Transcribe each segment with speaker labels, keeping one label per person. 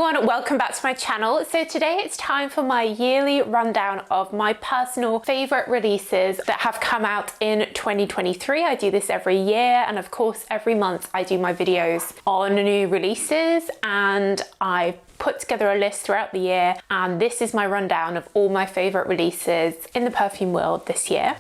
Speaker 1: everyone, welcome back to my channel. So today it's time for my yearly rundown of my personal favorite releases that have come out in 2023. I do this every year, and of course every month I do my videos on new releases, and I put together a list throughout the year, and this is my rundown of all my favorite releases in the perfume world this year.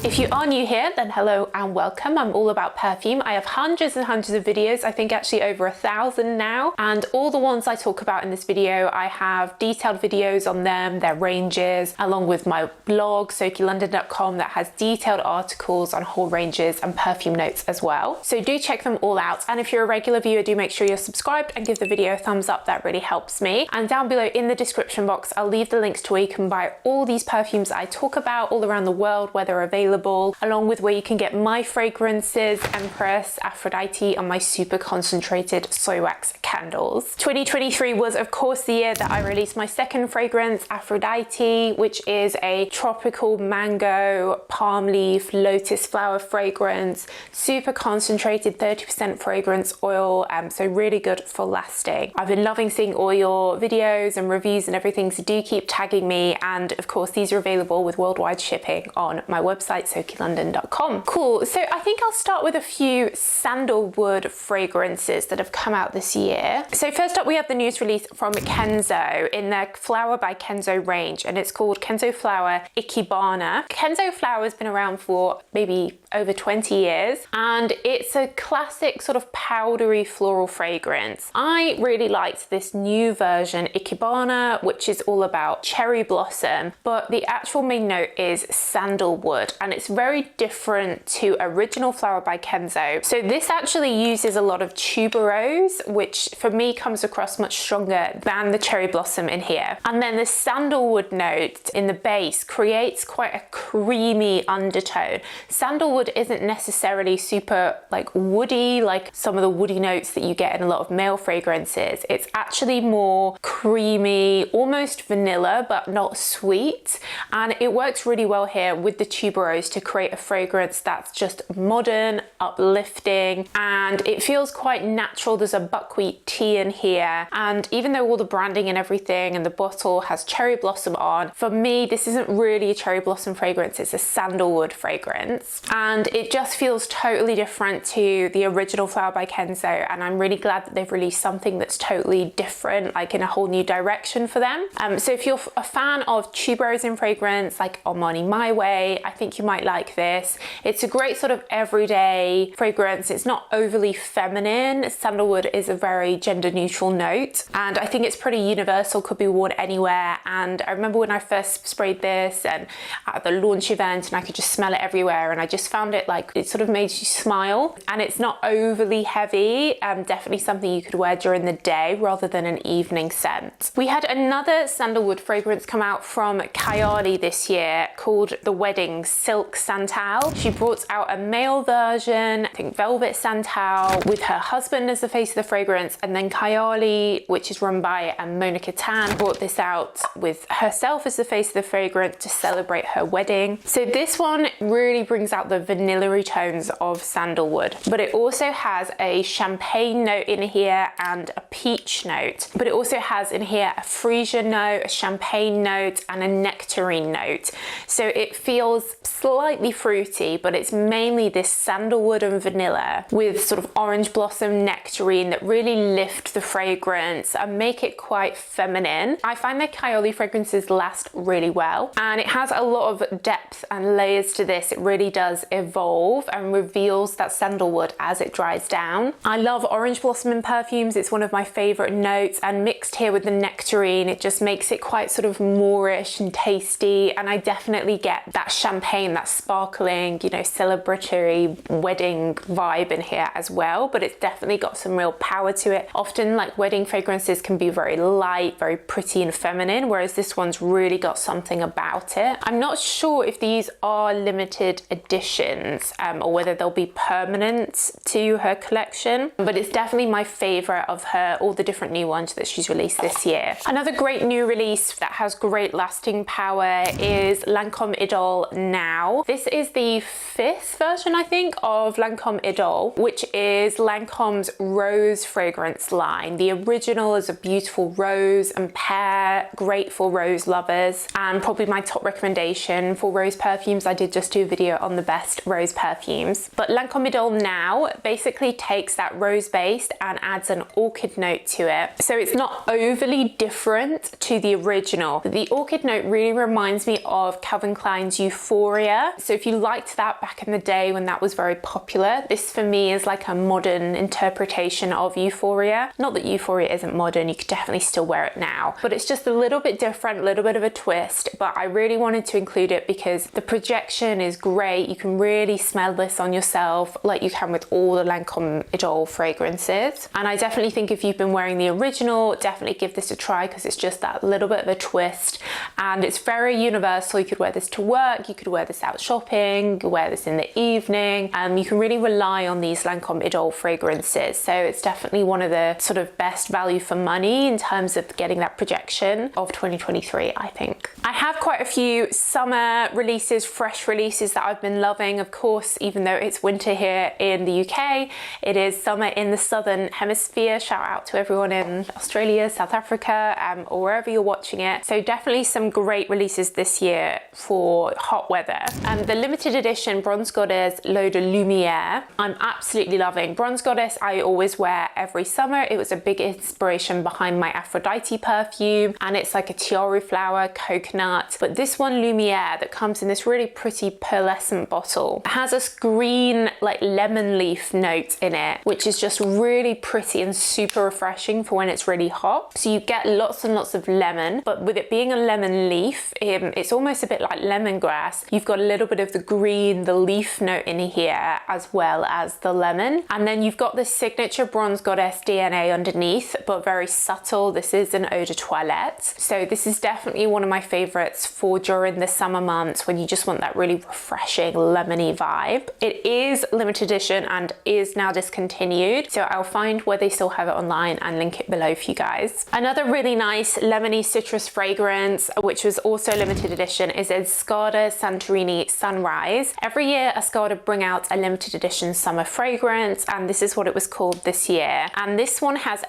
Speaker 1: If you are new here, then hello and welcome. I'm all about perfume. I have hundreds and hundreds of videos, I think actually over 1,000 now, and all the ones I talk about in this video, I have detailed videos on them, their ranges, along with my blog, SokiLondon.com, that has detailed articles on whole ranges and perfume notes as well. So do check them all out. And if you're a regular viewer, do make sure you're subscribed and give the video a thumbs up. That really helps me. And down below in the description box, I'll leave the links to where you can buy all these perfumes I talk about all around the world, where they're available, along with where you can get my fragrances, Empress Aphrodite, and my super concentrated soy wax candles. 2023 was of course the year that I released my second fragrance, Aphrodite, which is a tropical mango, palm leaf, lotus flower fragrance, super concentrated 30% fragrance oil, so really good for lasting. I've been loving seeing all your videos and reviews and everything, so do keep tagging me, and of course these are available with worldwide shipping on my website, SokiLondon.com. Cool, so I think I'll start with a few sandalwood fragrances that have come out this year. So first up we have the newest release from Kenzo in their Flower by Kenzo range, and it's called Kenzo Flower Ikebana. Kenzo Flower has been around for maybe over 20 years, and it's a classic sort of powdery floral fragrance. I really liked this new version, Ikebana, which is all about cherry blossom, but the actual main note is sandalwood, and it's very different to original Flower by Kenzo. So this actually uses a lot of tuberose, which for me comes across much stronger than the cherry blossom in here. And then the sandalwood note in the base creates quite a creamy undertone. Sandalwood isn't necessarily super like woody, like some of the woody notes that you get in a lot of male fragrances. It's actually more creamy, almost vanilla, but not sweet. And it works really well here with the tuberose to create a fragrance that's just modern, uplifting, and it feels quite natural. There's a buckwheat tea in here, and even though all the branding and everything and the bottle has cherry blossom on, for me this isn't really a cherry blossom fragrance, it's a sandalwood fragrance, and it just feels totally different to the original Flower by Kenzo, and I'm really glad that they've released something that's totally different, like in a whole new direction for them. So if you're a fan of tuberose in fragrance, like Armani My Way, I think you might like this. It's a great sort of everyday fragrance. It's not overly feminine. Sandalwood is a very gender neutral note, and I think it's pretty universal, could be worn anywhere. And I remember when I first sprayed this and at the launch event, and I could just smell it everywhere, and I just found it like it sort of made you smile, and it's not overly heavy. Definitely something you could wear during the day rather than an evening scent. We had another sandalwood fragrance come out from Kayali this year called The Wedding Silk Santal. She brought out a male version, I think Velvet Santal, with her husband as the face of the fragrance, and then Kayali, which is run by Monica Tan, brought this out with herself as the face of the fragrance to celebrate her wedding. So this one really brings out the vanilla-y tones of sandalwood, but it also has a champagne note in here and a peach note, but it also has in here a freesia note, a champagne note, and a nectarine note. So it feels slightly fruity, but it's mainly this sandalwood and vanilla with sort of orange blossom nectarine that really lift the fragrance and make it quite feminine. I find that Kayali fragrances last really well, and it has a lot of depth and layers to this. It really does evolve and reveals that sandalwood as it dries down. I love orange blossom in perfumes. It's one of my favorite notes, and mixed here with the nectarine, it just makes it quite sort of moorish and tasty, and I definitely get that champagne, that sparkling, you know, celebratory wedding vibe in here as well, but it's definitely got some real power to it. Often like wedding fragrances can be very light, very pretty and feminine, whereas this one's really got something about it. I'm not sure if these are limited editions or whether they'll be permanent to her collection, but it's definitely my favorite of her, all the different new ones that she's released this year. Another great new release that has great lasting power is Lancome Idol Now. now. This is the 5th version, I think, of Lancome Idol, which is Lancome's rose fragrance line. The original is a beautiful rose and pear, great for rose lovers, and probably my top recommendation for rose perfumes. I did just do a video on the best rose perfumes. But Lancome Idol now basically takes that rose base and adds an orchid note to it. So it's not overly different to the original. The orchid note really reminds me of Calvin Klein's Euphoria. So if you liked that back in the day when that was very popular, this for me is like a modern interpretation of Euphoria. Not that Euphoria isn't modern, you could definitely still wear it now, but it's just a little bit different, a little bit of a twist. But I really wanted to include it because the projection is great. You can really smell this on yourself like you can with all the Lancome Idol fragrances. And I definitely think if you've been wearing the original, definitely give this a try because it's just that little bit of a twist, and it's very universal. You could wear this to work, you could wear this out shopping, you could wear this in the evening. You can really rely on these Lancome Idol fragrances, so it's definitely one of the sort of best value for money in terms of getting that projection of 2023, I think. I have quite a few summer releases, fresh releases that I've been loving. Of course, even though it's winter here in the UK, it is summer in the southern hemisphere. Shout out to everyone in Australia, South Africa, or wherever you're watching it. So definitely some great releases this year for hot weather. The limited edition Bronze Goddess L'Eau de Lumière, I'm absolutely loving. Bronze Goddess I always wear every summer. It was a big inspiration behind my Aphrodite perfume, and it's like a tiara flower, coconut. But this one, Lumière, that comes in this really pretty pearlescent bottle, has a green like lemon leaf note in it, which is just really pretty and super refreshing for when it's really hot. So you get lots and lots of lemon, but with it being a lemon leaf, it's almost a bit like lemongrass. You've got a little bit of the green, the leaf note in here, as well as the lemon. And then you've got this signature Bronze Goddess DNA underneath, but very subtle. This is an eau de toilette. So this is definitely one of my favorites for during the summer months when you just want that really refreshing lemony vibe. It is limited edition and is now discontinued, so I'll find where they still have it online and link it below for you guys. Another really nice lemony citrus fragrance, which was also limited edition, is Escada Santorini Sunrise. Every year Escada bring out a limited edition summer fragrance, and this is what it was called this year. And this one has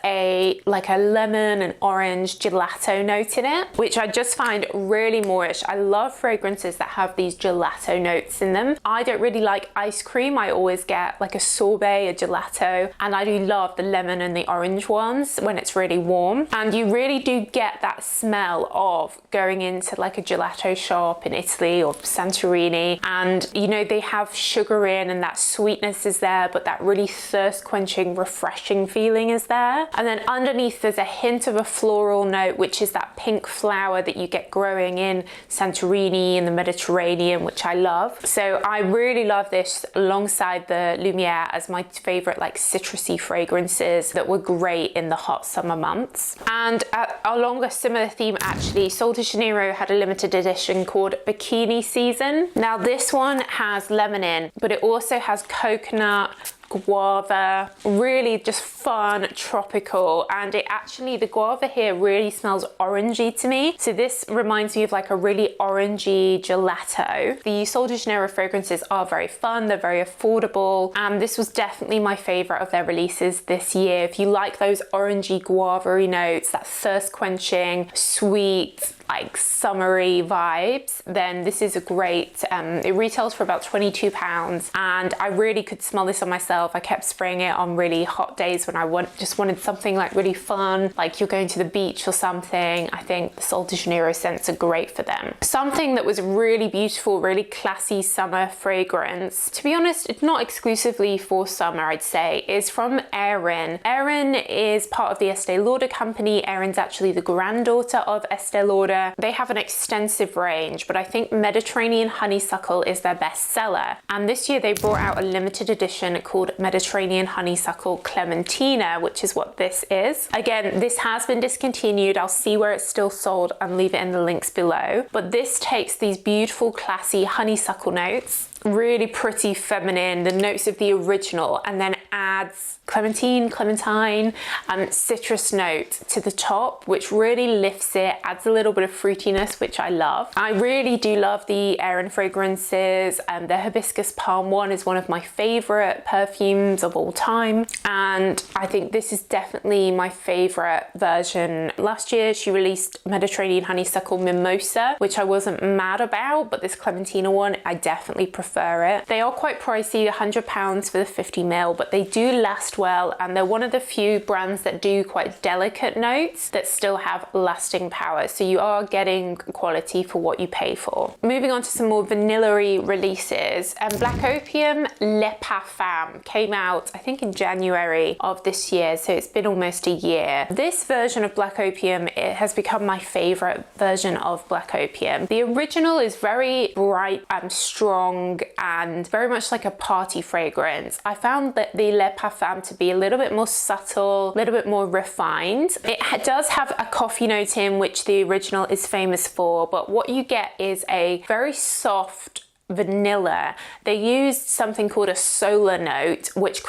Speaker 1: like a lemon and orange gelato note in it, which I just find really moreish. I love fragrances that have these gelato notes in them. I don't really like ice cream. I always get like a sorbet, a gelato, and I do love the lemon and the orange ones when it's really warm. And you really do get that smell of going into like a gelato shop in Italy or Santorini, and you know, they have sugar in and that sweetness is there, but that really thirst quenching, refreshing feeling is there. And then underneath there's a hint of a floral note, which is that pink flower that you get growing in Santorini in the Mediterranean, which I love. So I really love this alongside the Lumière as my favorite like citrusy fragrances that were great in the hot summer months. And along a similar theme actually, Sol de Janeiro had a limited edition called Bikini Season. Now this one has lemon in, but it also has coconut, guava, really just fun, tropical, and the guava here really smells orangey to me. So this reminds me of like a really orangey gelato. The Sol de Janeiro fragrances are very fun, they're very affordable, and this was definitely my favorite of their releases this year. If you like those orangey guava-y notes, that thirst quenching, sweet, like summery vibes, then this is a great, it retails for about £22, and I really could smell this on myself. I kept spraying it on really hot days when I just wanted something like really fun, like you're going to the beach or something. I think the Sol de Janeiro scents are great for them. Something that was really beautiful, really classy summer fragrance, to be honest, it's not exclusively for summer, I'd say, is from AERIN. AERIN is part of the Estee Lauder company. AERIN's actually the granddaughter of Estee Lauder. They have an extensive range, but I think Mediterranean Honeysuckle is their best seller. And this year they brought out a limited edition called Mediterranean Honeysuckle Clementina, which is what this is. Again, this has been discontinued. I'll see where it's still sold and leave it in the links below. But this takes these beautiful, classy honeysuckle notes really pretty feminine, the notes of the original, and then adds clementine, and citrus note to the top, which really lifts it, adds a little bit of fruitiness, which I love. I really do love the AERIN fragrances, and the hibiscus palm one is one of my favorite perfumes of all time, and I think this is definitely my favorite version. Last year she released Mediterranean Honeysuckle Mimosa, which I wasn't mad about, but this Clementina one, I definitely prefer it. They are quite pricey, £100 for the 50ml, but they do last well, and they're one of the few brands that do quite delicate notes that still have lasting power, so you are getting quality for what you pay for. Moving on to some more vanilla-y releases, Black Opium Le Parfum came out I think in January of this year, so it's been almost a year. This version of Black Opium, it has become my favorite version of Black Opium. The original is very bright and strong and very much like a party fragrance. I found that the Le Parfum to be a little bit more subtle, a little bit more refined. It does have a coffee note in, which the original is famous for, but what you get is a very soft vanilla. They used something called a solar note, which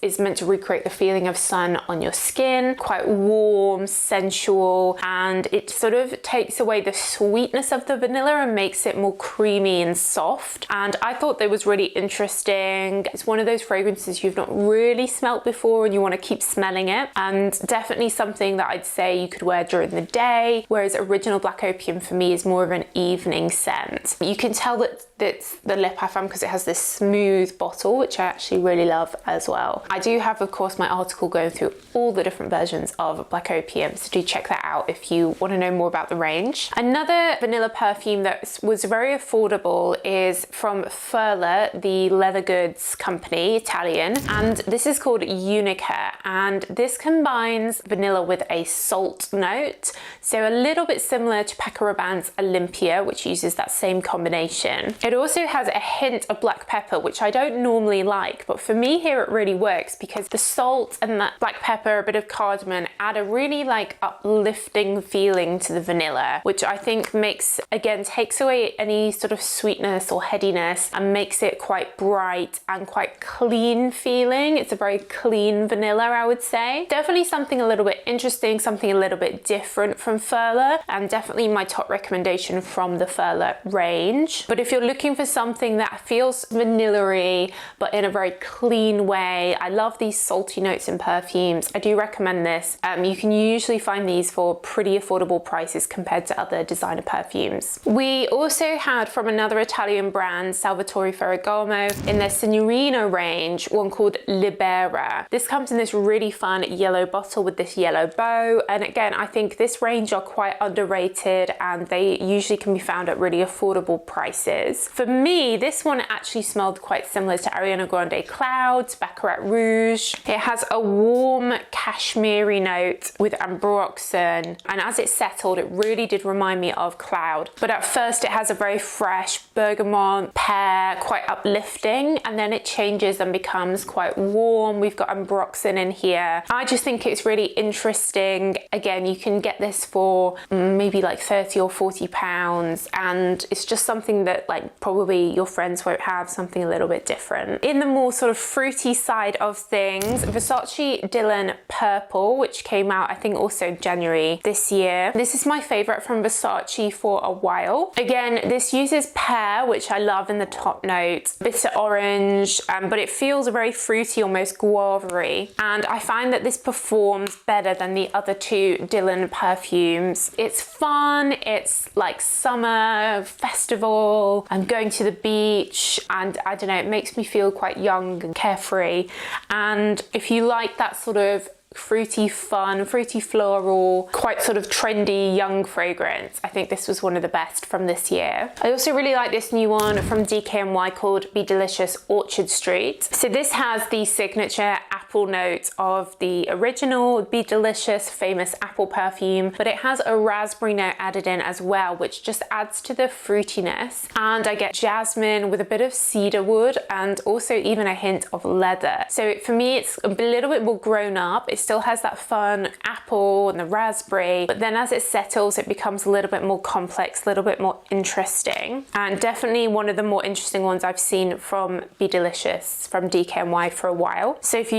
Speaker 1: is meant to recreate the feeling of sun on your skin, quite warm, sensual, and it sort of takes away the sweetness of the vanilla and makes it more creamy and soft. And I thought that was really interesting. It's one of those fragrances you've not really smelt before and you want to keep smelling it, and definitely something that I'd say you could wear during the day, whereas original Black Opium for me is more of an evening scent. You can tell that it's the Le Parfum because it has this smooth bottle, which I actually really love as well. I do have, of course, my article going through all the different versions of Black Opium, so do check that out if you want to know more about the range. Another vanilla perfume that was very affordable is from Furla, the leather goods company, Italian, and this is called Unica, and this combines vanilla with a salt note, so a little bit similar to Paco Rabanne's Olympia, which uses that same combination. It also has a hint of black pepper, which I don't normally like, but for me here it really works because the salt and that black pepper, a bit of cardamom, add a really like uplifting feeling to the vanilla, which I think takes away any sort of sweetness or headiness and makes it quite bright and quite clean feeling. It's a very clean vanilla, I would say. Definitely something a little bit interesting, something a little bit different from Furla, and definitely my top recommendation from the Furla range. But if you're looking for something that feels vanilla-y but in a very clean way, I love these salty notes in perfumes. I do recommend this. You can usually find these for pretty affordable prices compared to other designer perfumes. We also had from another Italian brand, Salvatore Ferragamo, in their Signorino range, one called Libera. This comes in this really fun yellow bottle with this yellow bow, and again, I think this range are quite underrated and they usually can be found at really affordable prices. For me, this one actually smelled quite similar to Ariana Grande Clouds, Baccarat Rouge. It has a warm cashmere note with ambroxan, and as it settled, it really did remind me of Cloud. But at first it has a very fresh bergamot, pear, quite uplifting, and then it changes and becomes quite warm. We've got ambroxan in here. I just think it's really interesting. Again, you can get this for maybe like 30 or 40 pounds, and it's just something that like probably your friends won't have, something a little bit different. In the more sort of fruity side of things, Versace Dylan Purple, which came out I think also January this year. This is my favorite from Versace for a while. Again, this uses pear, which I love in the top note, bitter orange, but it feels very fruity, almost guave-y, and I find that this performs better than the other two Dylan perfumes. It's fun, it's like summer, festival, I'm going to the beach, and I don't know, it makes me feel quite young and carefree. And if you like that sort of fruity fun, fruity floral, quite sort of trendy young fragrance, I think this was one of the best from this year. I also really like this new one from DKNY called Be Delicious Orchard Street. So this has the signature apple apple note of the original Be Delicious famous apple perfume, but it has a raspberry note added in as well, which just adds to the fruitiness. And I get jasmine with a bit of cedar wood and also even a hint of leather. So for me, it's a little bit more grown up. It still has that fun apple and the raspberry, but then as it settles, it becomes a little bit more complex, a little bit more interesting, and definitely one of the more interesting ones I've seen from Be Delicious from DKNY for a while. So if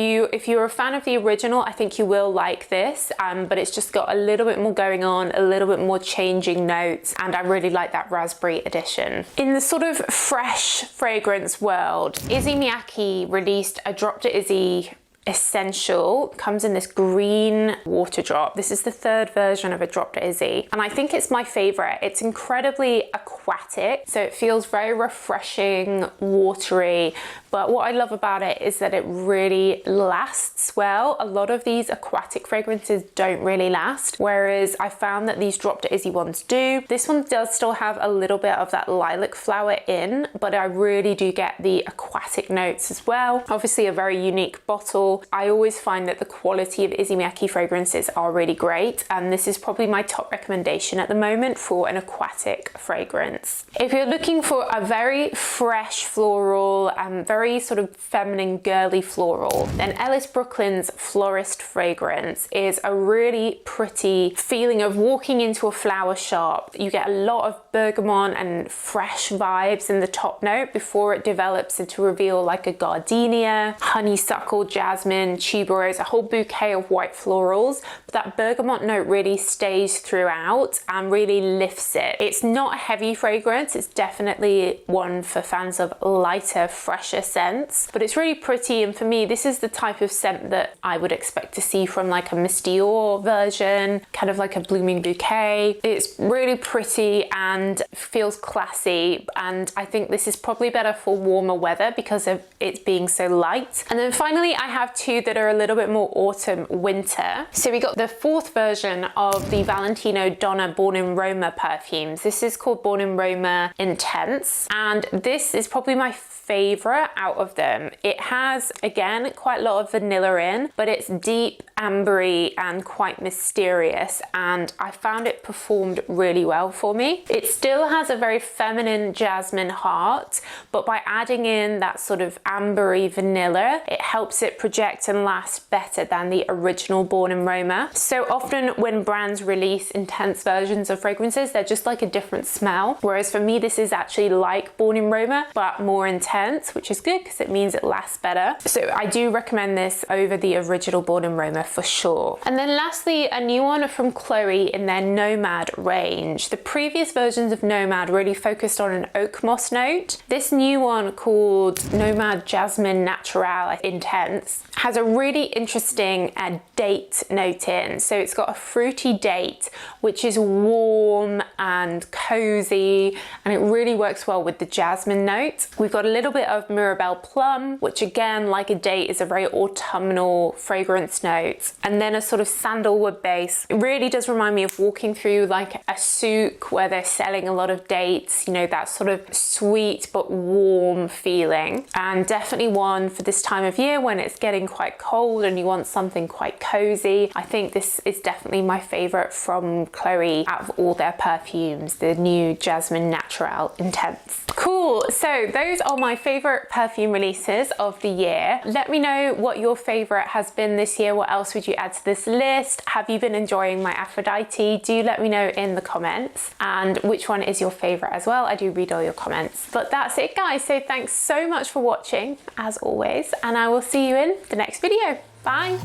Speaker 1: you're a fan of the original, I think you will like this, but it's just got a little bit more going on, a little bit more changing notes, and I really like that raspberry addition. In the sort of fresh fragrance world, Issey Miyake released a Drop to Issey Essentielle. Comes in this green water drop. This is the third version of a Drop to Issey, and I think it's my favorite. It's incredibly aquatic, so it feels very refreshing, watery, but what I love about it is that it really lasts well. A lot of these aquatic fragrances don't really last, whereas I found that these Drop to Issey ones do. This one does still have a little bit of that lilac flower in, but I really do get the aquatic notes as well. Obviously a very unique bottle. I always find that the quality of Issey Miyake fragrances are really great, and this is probably my top recommendation at the moment for an aquatic fragrance. If you're looking for a very fresh floral and very sort of feminine girly floral, then Ellis Brooklyn's Florist fragrance is a really pretty feeling of walking into a flower shop. You get a lot of bergamot and fresh vibes in the top note before it develops into reveal like a gardenia, honeysuckle, jasmine, tuberose, a whole bouquet of white florals. But that bergamot note really stays throughout and really lifts it. It's not a heavy fragrance. It's definitely one for fans of lighter, fresher scents, but it's really pretty. And for me, this is the type of scent that I would expect to see from like a Miss Dior version, kind of like a blooming bouquet. It's really pretty and feels classy, and I think this is probably better for warmer weather because of it being so light. And then finally, I have two that are a little bit more autumn winter. So we got the fourth version of the Valentino Donna Born in Roma perfumes. This is called Born in Roma Intense, and this is probably my favorite out of them. It has, again, quite a lot of vanilla in, but it's deep, ambery, and quite mysterious, and I found it performed really well for me. It still has a very feminine jasmine heart, but by adding in that sort of ambery vanilla, it helps it project and last better than the original Born in Roma. So often when brands release intense versions of fragrances, they're just like a different smell, whereas for me, this is actually like Born in Roma, but more intense, which is good because it means it lasts better. So I do recommend this over the original Born in Roma for sure. And then lastly, a new one from Chloe in their Nomad range. The previous versions of Nomad really focused on an oak moss note. This new one called Nomad Jasmine Natural Intense has a really interesting date note in. So it's got a fruity date, which is warm and cozy, and it really works well with the jasmine note. We've got a little bit of Mirabelle Plum, which again, like a date, is a very autumnal fragrance note. And then a sort of sandalwood base. It really does remind me of walking through like a souk where they're selling a lot of dates, you know, that sort of sweet but warm feeling. And definitely one for this time of year when it's getting quite cold and you want something quite cozy. I think this is definitely my favorite from Chloe out of all their perfumes, the new Jasmine Natural Intense. Cool, so those are my favorite perfume releases of the year. Let me know what your favorite has been this year. What else would you add to this list? Have you been enjoying my Aphrodite? Do let me know in the comments, and which one is your favorite as well. I do read all your comments. But that's it, guys. So thanks so much for watching as always, and I will see you in the next video. Bye.